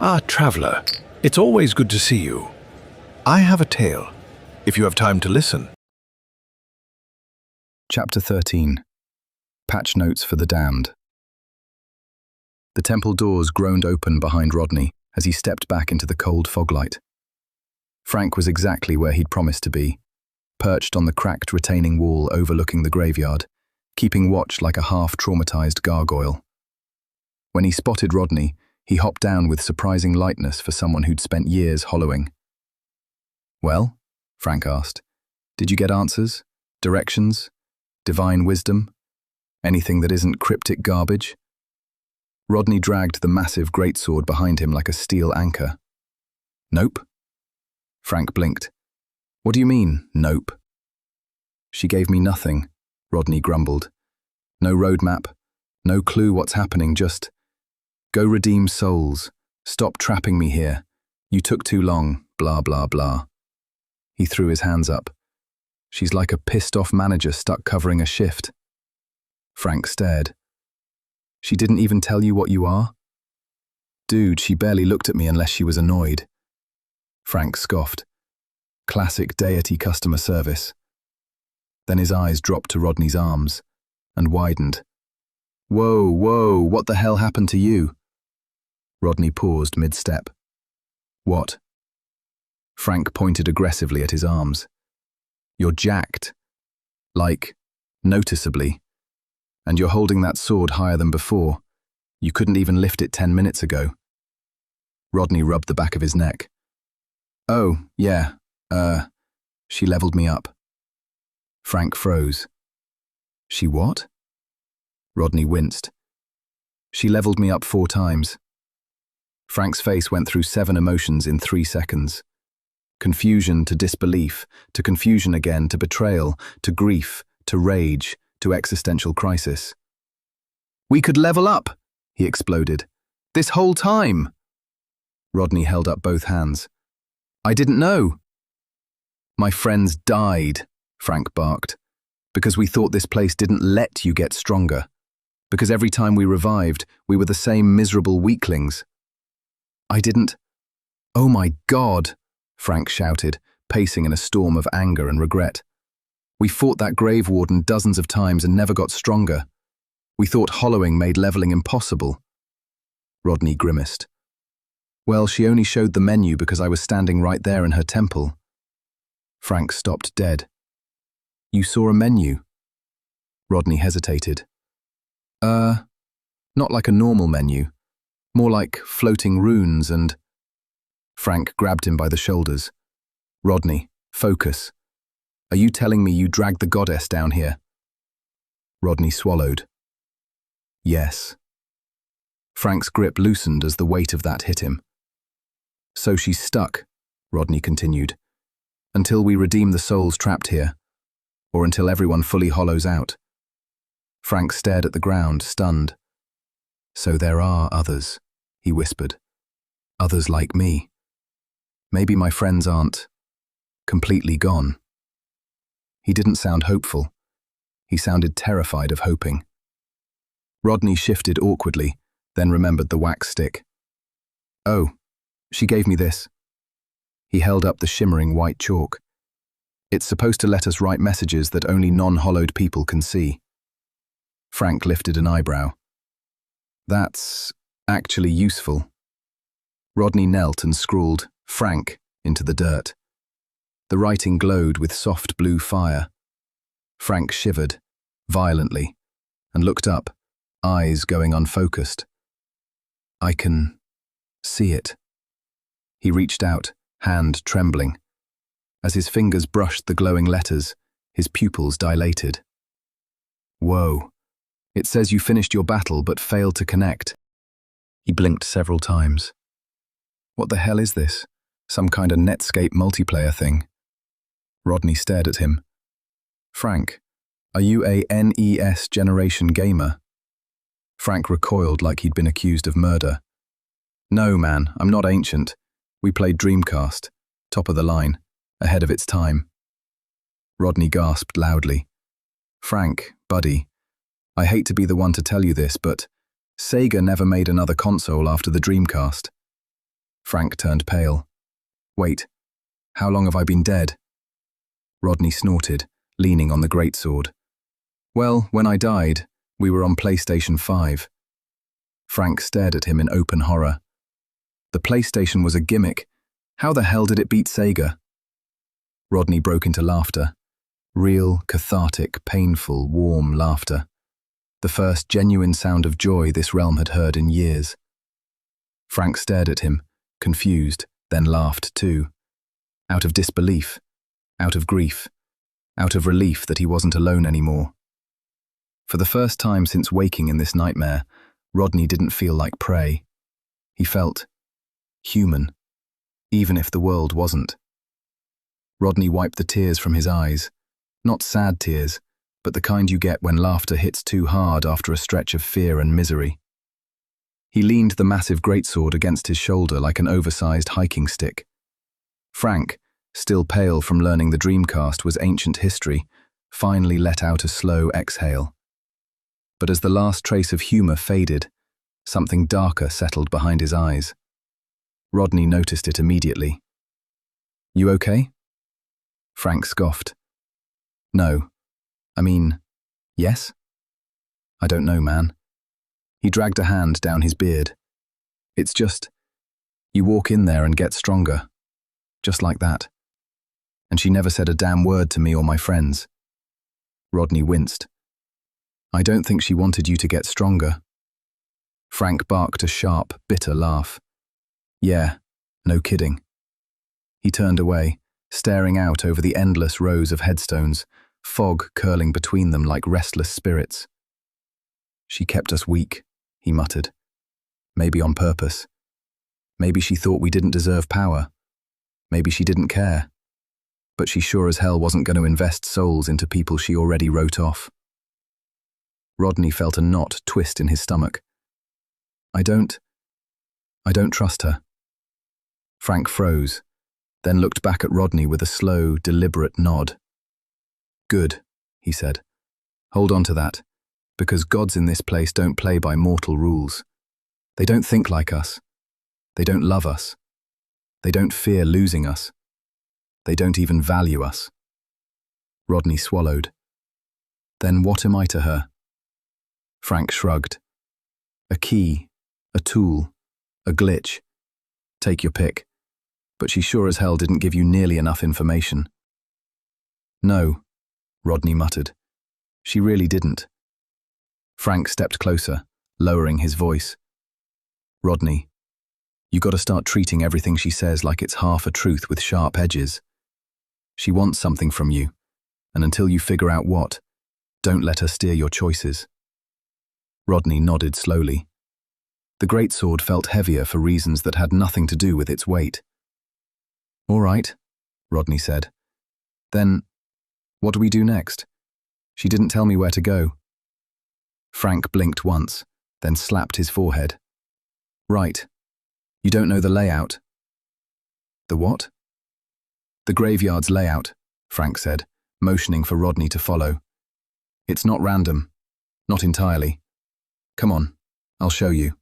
Ah, traveler, it's always good to see you. I have a tale, if you have time to listen. Chapter 13. Patch Notes for the Damned. The temple doors groaned open behind Rodney as he stepped back into the cold foglight. Frank was exactly where he'd promised to be, perched on the cracked retaining wall overlooking the graveyard, keeping watch like a half-traumatized gargoyle. When he spotted Rodney, he hopped down with surprising lightness for someone who'd spent years hollowing. "Well?" Frank asked. "Did you get answers? Directions? Divine wisdom? Anything that isn't cryptic garbage?" Rodney dragged the massive greatsword behind him like a steel anchor. "Nope." Frank blinked. "What do you mean, nope?" "She gave me nothing," Rodney grumbled. "No roadmap, no clue what's happening, just, go redeem souls, stop trapping me here, you took too long, blah blah blah." He threw his hands up. "She's like a pissed-off manager stuck covering a shift." Frank stared. "She didn't even tell you what you are?" "Dude, she barely looked at me unless she was annoyed." Frank scoffed. Classic deity customer service. Then his eyes dropped to Rodney's arms and widened. Whoa, what the hell happened to you?" Rodney paused mid-step. "What?" Frank pointed aggressively at his arms. "You're jacked. Like, noticeably. And you're holding that sword higher than before. You couldn't even lift it 10 minutes ago." Rodney rubbed the back of his neck. "Oh, yeah, she leveled me up." Frank froze. "She what?" Rodney winced. "She leveled me up 4 times. Frank's face went through 7 emotions in 3 seconds. Confusion to disbelief, to confusion again, to betrayal, to grief, to rage, to existential crisis. "We could level up," he exploded. "This whole time!" Rodney held up both hands. "I didn't know." "My friends died," Frank barked, "because we thought this place didn't let you get stronger. Because every time we revived, we were the same miserable weaklings." "I didn't—" "Oh my God!" Frank shouted, pacing in a storm of anger and regret. "We fought that grave warden dozens of times and never got stronger. We thought hollowing made leveling impossible." Rodney grimaced. "Well, she only showed the menu because I was standing right there in her temple." Frank stopped dead. "You saw a menu?" Rodney hesitated. Not like a normal menu. More like floating runes and—" Frank grabbed him by the shoulders. "Rodney, focus. Are you telling me you dragged the goddess down here?" Rodney swallowed. "Yes." Frank's grip loosened as the weight of that hit him. "So she's stuck," Rodney continued, "until we redeem the souls trapped here, or until everyone fully hollows out." Frank stared at the ground, stunned. "So there are others," he whispered. "Others like me. Maybe my friends aren't completely gone." He didn't sound hopeful. He sounded terrified of hoping. Rodney shifted awkwardly, then remembered the wax stick. "Oh, she gave me this." He held up the shimmering white chalk. "It's supposed to let us write messages that only non-hollowed people can see." Frank lifted an eyebrow. "That's actually useful." Rodney knelt and scrawled "Frank" into the dirt. The writing glowed with soft blue fire. Frank shivered, violently, and looked up, eyes going unfocused. "I can see it." He reached out, hand trembling. As his fingers brushed the glowing letters, his pupils dilated. "Whoa. It says you finished your battle but failed to connect." He blinked several times. "What the hell is this? Some kind of Netscape multiplayer thing?" Rodney stared at him. "Frank, are you a NES generation gamer?" Frank recoiled like he'd been accused of murder. "No, man, I'm not ancient. We played Dreamcast, top of the line, ahead of its time." Rodney gasped loudly. "Frank, buddy, I hate to be the one to tell you this, but Sega never made another console after the Dreamcast. Frank turned pale. Wait, how long have I been dead? Rodney snorted, leaning on the greatsword. Well, when I died, we were on PlayStation 5. Frank stared at him in open horror. The PlayStation was a gimmick. How the hell did it beat Sega? Rodney broke into laughter. Real, cathartic, painful, warm laughter. The first genuine sound of joy this realm had heard in years. Frank stared at him, confused, then laughed too. Out of disbelief, out of grief, out of relief that he wasn't alone anymore. For the first time since waking in this nightmare, Rodney didn't feel like prey. He felt human, even if the world wasn't. Rodney wiped the tears from his eyes. Not sad tears, but the kind you get when laughter hits too hard after a stretch of fear and misery. He leaned the massive greatsword against his shoulder like an oversized hiking stick. Frank, still pale from learning the Dreamcast was ancient history, finally let out a slow exhale. But as the last trace of humor faded, something darker settled behind his eyes. Rodney noticed it immediately. You okay? Frank scoffed. No. I mean, yes? I don't know, man. He dragged a hand down his beard. It's just, you walk in there and get stronger. Just like that. And she never said a damn word to me or my friends. Rodney winced. I don't think she wanted you to get stronger. Frank barked a sharp, bitter laugh. Yeah, no kidding. He turned away, staring out over the endless rows of headstones, fog curling between them like restless spirits. She kept us weak, he muttered. Maybe on purpose. Maybe she thought we didn't deserve power. Maybe she didn't care. But she sure as hell wasn't going to invest souls into people she already wrote off. Rodney felt a knot twist in his stomach. I don't trust her. Frank froze, then looked back at Rodney with a slow, deliberate nod. Good, he said. Hold on to that, because gods in this place don't play by mortal rules. They don't think like us. They don't love us. They don't fear losing us. They don't even value us. Rodney swallowed. Then what am I to her? Frank shrugged. A key, a tool, a glitch. Take your pick. But she sure as hell didn't give you nearly enough information. No, Rodney muttered. She really didn't. Frank stepped closer, lowering his voice. Rodney, you gotta start treating everything she says like it's half a truth with sharp edges. She wants something from you, and until you figure out what, don't let her steer your choices. Rodney nodded slowly. The greatsword felt heavier for reasons that had nothing to do with its weight. All right, Rodney said. Then, what do we do next? She didn't tell me where to go. Frank blinked once, then slapped his forehead. Right. You don't know the layout. The what? The graveyard's layout, Frank said, motioning for Rodney to follow. It's not random. Not entirely. Come on, I'll show you.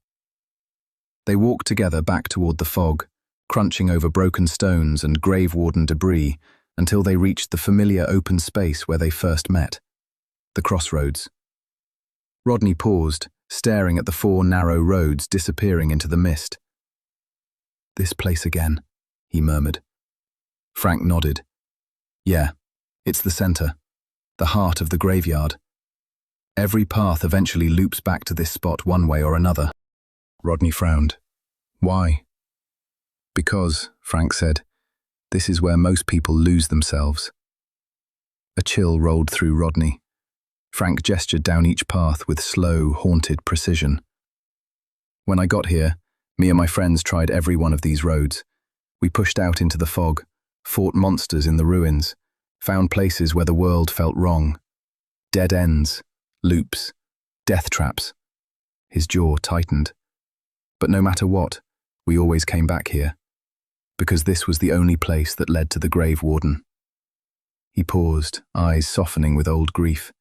They walked together back toward the fog, crunching over broken stones and grave-warden debris until they reached the familiar open space where they first met, the crossroads. Rodney paused, staring at the 4 narrow roads disappearing into the mist. This place again, he murmured. Frank nodded. Yeah, it's the center, the heart of the graveyard. Every path eventually loops back to this spot one way or another. Rodney frowned. Why? Because, Frank said, this is where most people lose themselves. A chill rolled through Rodney. Frank gestured down each path with slow, haunted precision. When I got here, me and my friends tried every one of these roads. We pushed out into the fog, fought monsters in the ruins, found places where the world felt wrong. Dead ends, loops, death traps. His jaw tightened. But no matter what, we always came back here, because this was the only place that led to the grave warden. He paused, eyes softening with old grief.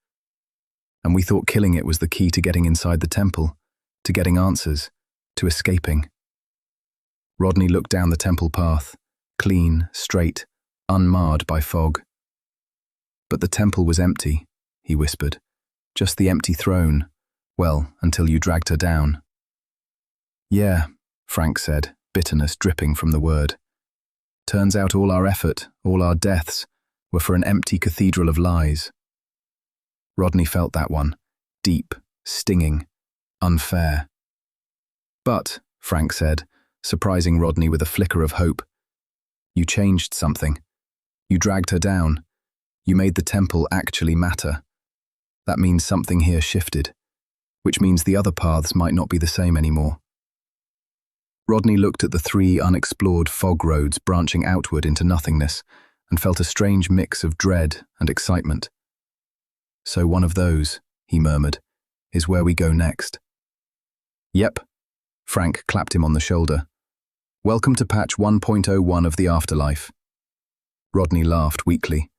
And we thought killing it was the key to getting inside the temple, to getting answers, to escaping. Rodney looked down the temple path, clean, straight, unmarred by fog. But the temple was empty, he whispered. Just the empty throne. Well, until you dragged her down. Yeah, Frank said, bitterness dripping from the word. Turns out all our effort, all our deaths, were for an empty cathedral of lies. Rodney felt that one. Deep, stinging, unfair. But, Frank said, surprising Rodney with a flicker of hope, you changed something. You dragged her down. You made the temple actually matter. That means something here shifted, which means the other paths might not be the same anymore. Rodney looked at the 3 unexplored fog roads branching outward into nothingness and felt a strange mix of dread and excitement. So one of those, he murmured, is where we go next. Yep, Frank clapped him on the shoulder. Welcome to patch 1.01 of the afterlife. Rodney laughed weakly.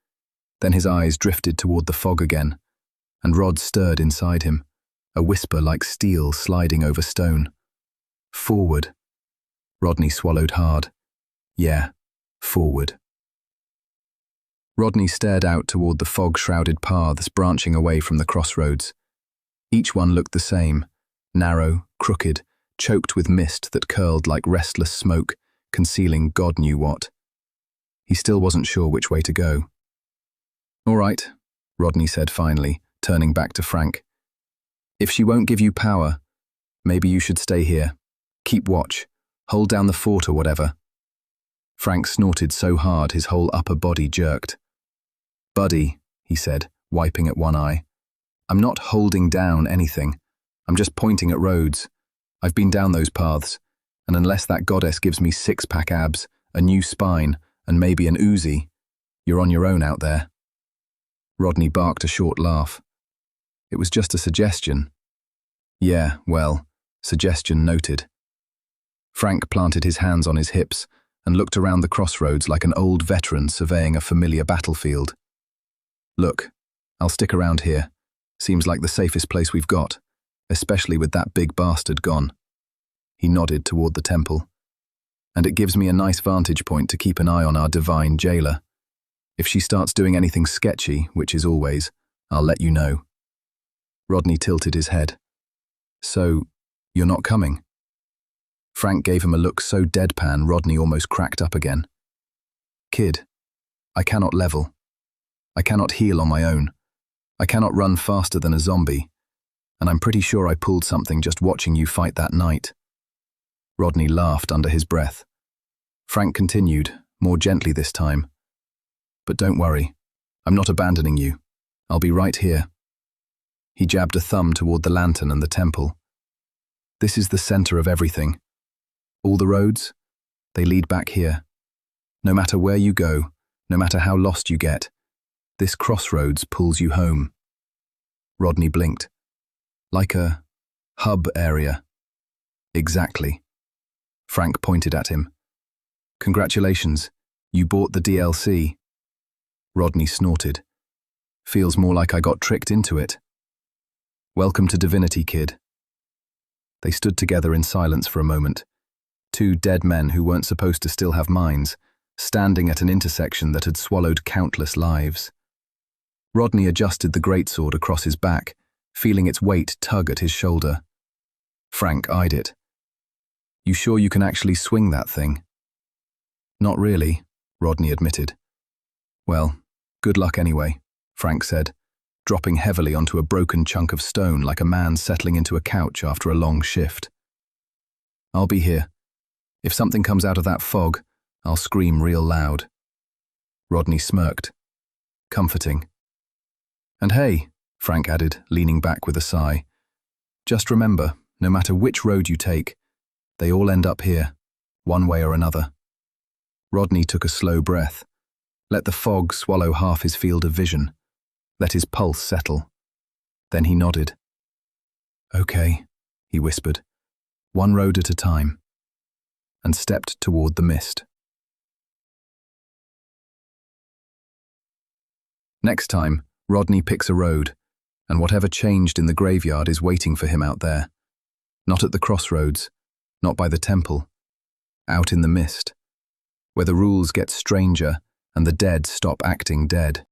Then his eyes drifted toward the fog again, and Rod stirred inside him, a whisper like steel sliding over stone. Forward. Rodney swallowed hard. Yeah, forward. Rodney stared out toward the fog-shrouded paths branching away from the crossroads. Each one looked the same, narrow, crooked, choked with mist that curled like restless smoke, concealing God knew what. He still wasn't sure which way to go. All right, Rodney said finally, turning back to Frank. If she won't give you power, maybe you should stay here. Keep watch. Hold down the fort or whatever. Frank snorted so hard his whole upper body jerked. Buddy, he said, wiping at one eye. I'm not holding down anything. I'm just pointing at roads. I've been down those paths, and unless that goddess gives me 6-pack abs, a new spine, and maybe an Uzi, you're on your own out there. Rodney barked a short laugh. It was just a suggestion. Yeah, well, suggestion noted. Frank planted his hands on his hips and looked around the crossroads like an old veteran surveying a familiar battlefield. Look, I'll stick around here. Seems like the safest place we've got, especially with that big bastard gone. He nodded toward the temple. And it gives me a nice vantage point to keep an eye on our divine jailer. If she starts doing anything sketchy, which is always, I'll let you know. Rodney tilted his head. So, you're not coming? Frank gave him a look so deadpan Rodney almost cracked up again. Kid, I cannot level. I cannot heal on my own. I cannot run faster than a zombie. And I'm pretty sure I pulled something just watching you fight that night. Rodney laughed under his breath. Frank continued, more gently this time. But don't worry, I'm not abandoning you. I'll be right here. He jabbed a thumb toward the lantern and the temple. This is the center of everything. All the roads, they lead back here. No matter where you go, no matter how lost you get, this crossroads pulls you home. Rodney blinked. Like a hub area. Exactly. Frank pointed at him. Congratulations, you bought the DLC. Rodney snorted. Feels more like I got tricked into it. Welcome to Divinity, kid. They stood together in silence for a moment. 2 dead men who weren't supposed to still have minds, standing at an intersection that had swallowed countless lives. Rodney adjusted the greatsword across his back, feeling its weight tug at his shoulder. Frank eyed it. You sure you can actually swing that thing? Not really, Rodney admitted. Well, good luck anyway, Frank said, dropping heavily onto a broken chunk of stone like a man settling into a couch after a long shift. I'll be here. If something comes out of that fog, I'll scream real loud. Rodney smirked. Comforting. And hey, Frank added, leaning back with a sigh, just remember, no matter which road you take, they all end up here, one way or another. Rodney took a slow breath. Let the fog swallow half his field of vision. Let his pulse settle. Then he nodded. Okay, he whispered, one road at a time, and stepped toward the mist. Next time, Rodney picks a road, and whatever changed in the graveyard is waiting for him out there. Not at the crossroads, not by the temple, out in the mist, where the rules get stranger and the dead stop acting dead.